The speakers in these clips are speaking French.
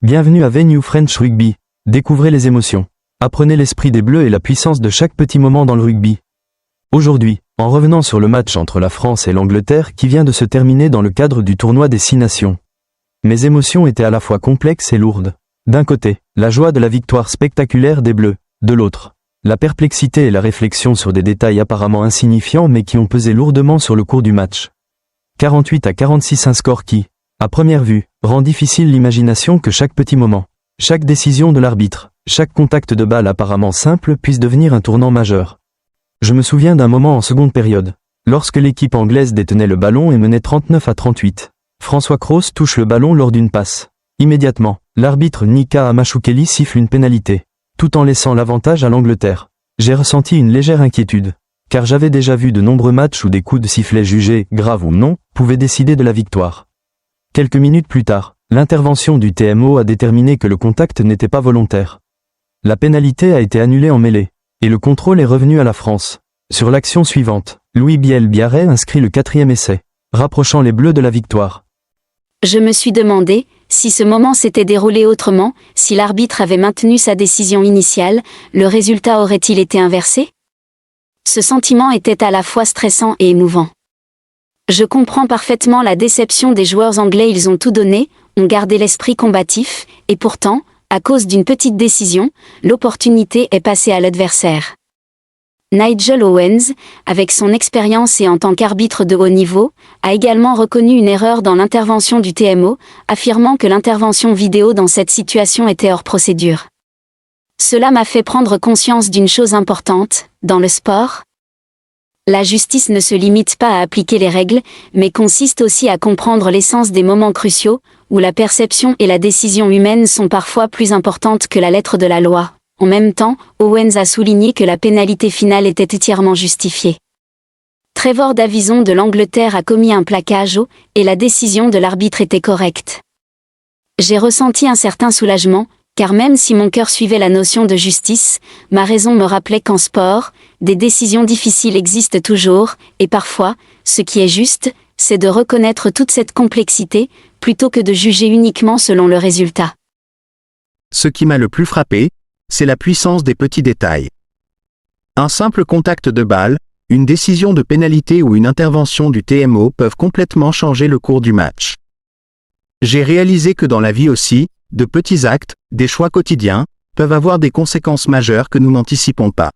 Bienvenue à Venue French Rugby. Découvrez les émotions. Apprenez l'esprit des Bleus et la puissance de chaque petit moment dans le rugby. Aujourd'hui, en revenant sur le match entre la France et l'Angleterre qui vient de se terminer dans le cadre du tournoi des 6 nations. Mes émotions étaient à la fois complexes et lourdes. D'un côté, la joie de la victoire spectaculaire des Bleus. De l'autre, la perplexité et la réflexion sur des détails apparemment insignifiants mais qui ont pesé lourdement sur le cours du match. 48-46, un score qui, à première vue, rend difficile l'imagination que chaque petit moment, chaque décision de l'arbitre, chaque contact de balle apparemment simple puisse devenir un tournant majeur. Je me souviens d'un moment en seconde période, lorsque l'équipe anglaise détenait le ballon et menait 39-38. François Cross touche le ballon lors d'une passe. Immédiatement, l'arbitre Nika Amachukeli siffle une pénalité, tout en laissant l'avantage à l'Angleterre. J'ai ressenti une légère inquiétude, car j'avais déjà vu de nombreux matchs où des coups de sifflet jugés, graves ou non, pouvaient décider de la victoire. Quelques minutes plus tard, l'intervention du TMO a déterminé que le contact n'était pas volontaire. La pénalité a été annulée en mêlée, et le contrôle est revenu à la France. Sur l'action suivante, Louis Biel-Biarrey inscrit le 4e essai, rapprochant les Bleus de la victoire. Je me suis demandé si ce moment s'était déroulé autrement, si l'arbitre avait maintenu sa décision initiale, le résultat aurait-il été inversé? Ce sentiment était à la fois stressant et émouvant. Je comprends parfaitement la déception des joueurs anglais, ils ont tout donné, ont gardé l'esprit combatif, et pourtant, à cause d'une petite décision, l'opportunité est passée à l'adversaire. Nigel Owens, avec son expérience et en tant qu'arbitre de haut niveau, a également reconnu une erreur dans l'intervention du TMO, affirmant que l'intervention vidéo dans cette situation était hors procédure. Cela m'a fait prendre conscience d'une chose importante, dans le sport. La justice ne se limite pas à appliquer les règles, mais consiste aussi à comprendre l'essence des moments cruciaux, où la perception et la décision humaine sont parfois plus importantes que la lettre de la loi. En même temps, Owens a souligné que la pénalité finale était entièrement justifiée. Trevor Davison de l'Angleterre a commis un plaquage et la décision de l'arbitre était correcte. J'ai ressenti un certain soulagement, car même si mon cœur suivait la notion de justice, ma raison me rappelait qu'en sport, des décisions difficiles existent toujours, et parfois, ce qui est juste, c'est de reconnaître toute cette complexité, plutôt que de juger uniquement selon le résultat. Ce qui m'a le plus frappé, c'est la puissance des petits détails. Un simple contact de balle, une décision de pénalité ou une intervention du TMO peuvent complètement changer le cours du match. J'ai réalisé que dans la vie aussi, de petits actes, des choix quotidiens, peuvent avoir des conséquences majeures que nous n'anticipons pas.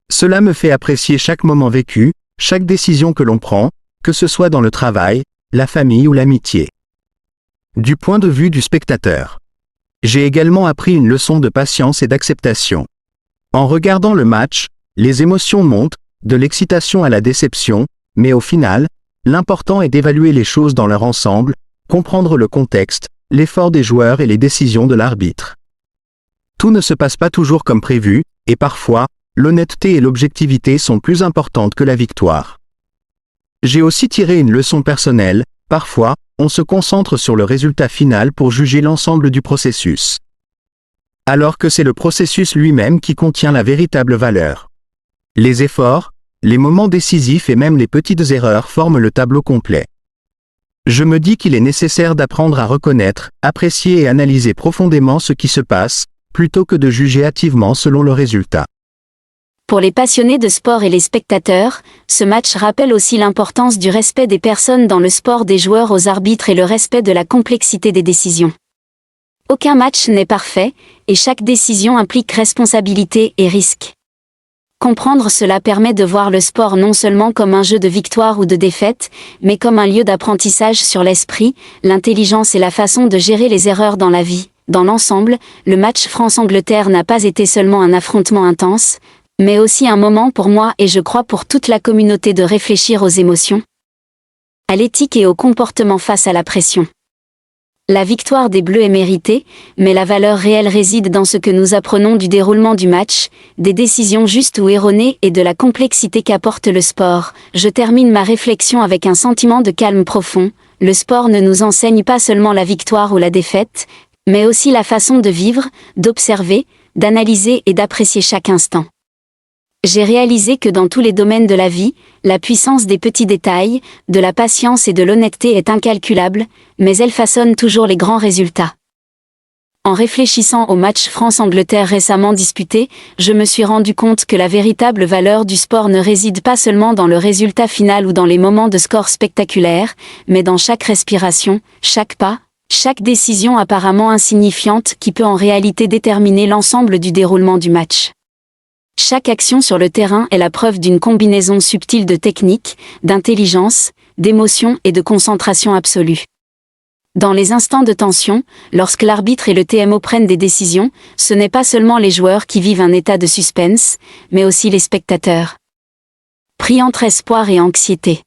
Cela me fait apprécier chaque moment vécu, chaque décision que l'on prend, que ce soit dans le travail, la famille ou l'amitié. Du point de vue du spectateur, j'ai également appris une leçon de patience et d'acceptation. En regardant le match, les émotions montent, de l'excitation à la déception, mais au final, l'important est d'évaluer les choses dans leur ensemble, comprendre le contexte, l'effort des joueurs et les décisions de l'arbitre. Tout ne se passe pas toujours comme prévu, et parfois, l'honnêteté et l'objectivité sont plus importantes que la victoire. J'ai aussi tiré une leçon personnelle, parfois, on se concentre sur le résultat final pour juger l'ensemble du processus. Alors que c'est le processus lui-même qui contient la véritable valeur. Les efforts, les moments décisifs et même les petites erreurs forment le tableau complet. Je me dis qu'il est nécessaire d'apprendre à reconnaître, apprécier et analyser profondément ce qui se passe, plutôt que de juger hâtivement selon le résultat. Pour les passionnés de sport et les spectateurs, ce match rappelle aussi l'importance du respect des personnes dans le sport, des joueurs aux arbitres et le respect de la complexité des décisions. Aucun match n'est parfait, et chaque décision implique responsabilité et risque. Comprendre cela permet de voir le sport non seulement comme un jeu de victoire ou de défaite, mais comme un lieu d'apprentissage sur l'esprit, l'intelligence et la façon de gérer les erreurs dans la vie. Dans l'ensemble, le match France-Angleterre n'a pas été seulement un affrontement intense, mais aussi un moment pour moi et je crois pour toute la communauté de réfléchir aux émotions, à l'éthique et au comportement face à la pression. La victoire des Bleus est méritée, mais la valeur réelle réside dans ce que nous apprenons du déroulement du match, des décisions justes ou erronées et de la complexité qu'apporte le sport. Je termine ma réflexion avec un sentiment de calme profond. Le sport ne nous enseigne pas seulement la victoire ou la défaite, mais aussi la façon de vivre, d'observer, d'analyser et d'apprécier chaque instant. J'ai réalisé que dans tous les domaines de la vie, la puissance des petits détails, de la patience et de l'honnêteté est incalculable, mais elle façonne toujours les grands résultats. En réfléchissant au match France-Angleterre récemment disputé, je me suis rendu compte que la véritable valeur du sport ne réside pas seulement dans le résultat final ou dans les moments de score spectaculaires, mais dans chaque respiration, chaque pas, chaque décision apparemment insignifiante qui peut en réalité déterminer l'ensemble du déroulement du match. Chaque action sur le terrain est la preuve d'une combinaison subtile de technique, d'intelligence, d'émotion et de concentration absolue. Dans les instants de tension, lorsque l'arbitre et le TMO prennent des décisions, ce n'est pas seulement les joueurs qui vivent un état de suspense, mais aussi les spectateurs. Pris entre espoir et anxiété.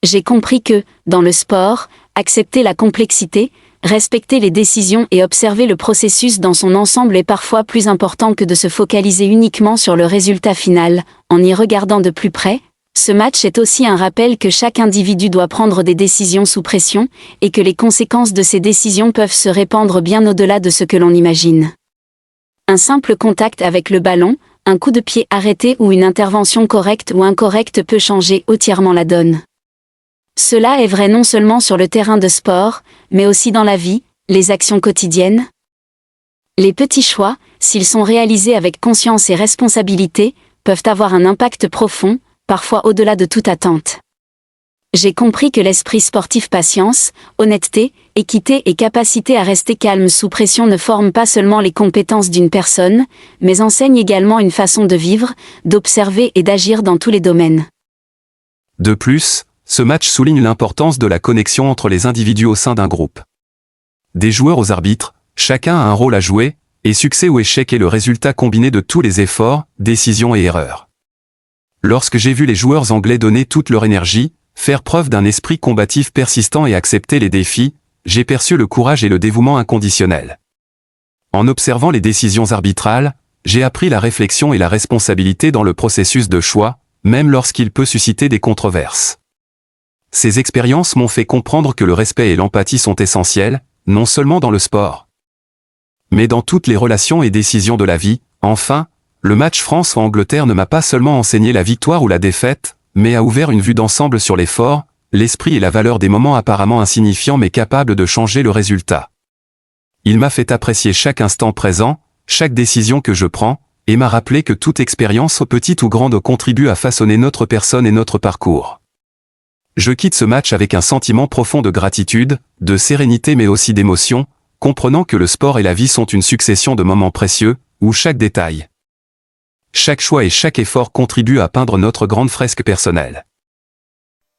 J'ai compris que, dans le sport, accepter la complexité, respecter les décisions et observer le processus dans son ensemble est parfois plus important que de se focaliser uniquement sur le résultat final, en y regardant de plus près. Ce match est aussi un rappel que chaque individu doit prendre des décisions sous pression, et que les conséquences de ces décisions peuvent se répandre bien au-delà de ce que l'on imagine. Un simple contact avec le ballon, un coup de pied arrêté ou une intervention correcte ou incorrecte peut changer entièrement la donne. Cela est vrai non seulement sur le terrain de sport, mais aussi dans la vie, les actions quotidiennes. Les petits choix, s'ils sont réalisés avec conscience et responsabilité, peuvent avoir un impact profond, parfois au-delà de toute attente. J'ai compris que l'esprit sportif patience, honnêteté, équité et capacité à rester calme sous pression ne forment pas seulement les compétences d'une personne, mais enseignent également une façon de vivre, d'observer et d'agir dans tous les domaines. De plus, ce match souligne l'importance de la connexion entre les individus au sein d'un groupe. Des joueurs aux arbitres, chacun a un rôle à jouer, et succès ou échec est le résultat combiné de tous les efforts, décisions et erreurs. Lorsque j'ai vu les joueurs anglais donner toute leur énergie, faire preuve d'un esprit combatif persistant et accepter les défis, j'ai perçu le courage et le dévouement inconditionnel. En observant les décisions arbitrales, j'ai appris la réflexion et la responsabilité dans le processus de choix, même lorsqu'il peut susciter des controverses. Ces expériences m'ont fait comprendre que le respect et l'empathie sont essentiels, non seulement dans le sport, mais dans toutes les relations et décisions de la vie. Enfin, le match France-Angleterre ne m'a pas seulement enseigné la victoire ou la défaite, mais a ouvert une vue d'ensemble sur l'effort, l'esprit et la valeur des moments apparemment insignifiants mais capables de changer le résultat. Il m'a fait apprécier chaque instant présent, chaque décision que je prends, et m'a rappelé que toute expérience, petite ou grande, contribue à façonner notre personne et notre parcours. Je quitte ce match avec un sentiment profond de gratitude, de sérénité mais aussi d'émotion, comprenant que le sport et la vie sont une succession de moments précieux, où chaque détail, chaque choix et chaque effort contribuent à peindre notre grande fresque personnelle.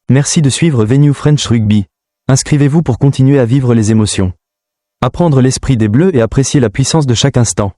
Merci de suivre Venue French Rugby. Inscrivez-vous pour continuer à vivre les émotions. Apprendre l'esprit des Bleus et apprécier la puissance de chaque instant.